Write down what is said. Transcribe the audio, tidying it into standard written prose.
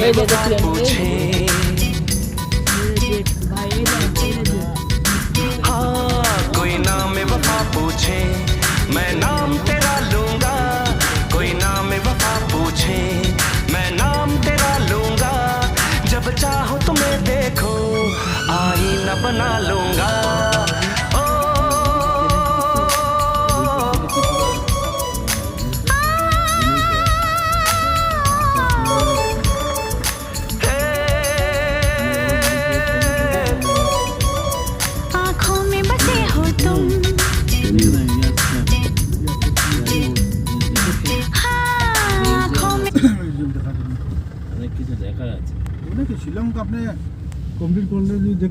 में वफा पूछे, हाँ कोई नाम में वफा पूछे, मैं नाम तेरा लूंगा। कोई नाम में वफा पूछे, मैं नाम तेरा लूंगा। जब चाहो तुम्हें देखो, आईना बना लूंगा। आँखों में बसे हो तुम, हाँ आँखों में অনেক কিছু দেখার আছে। শ্রীলঙ্কা আপনি কমপ্লিট করলে যদি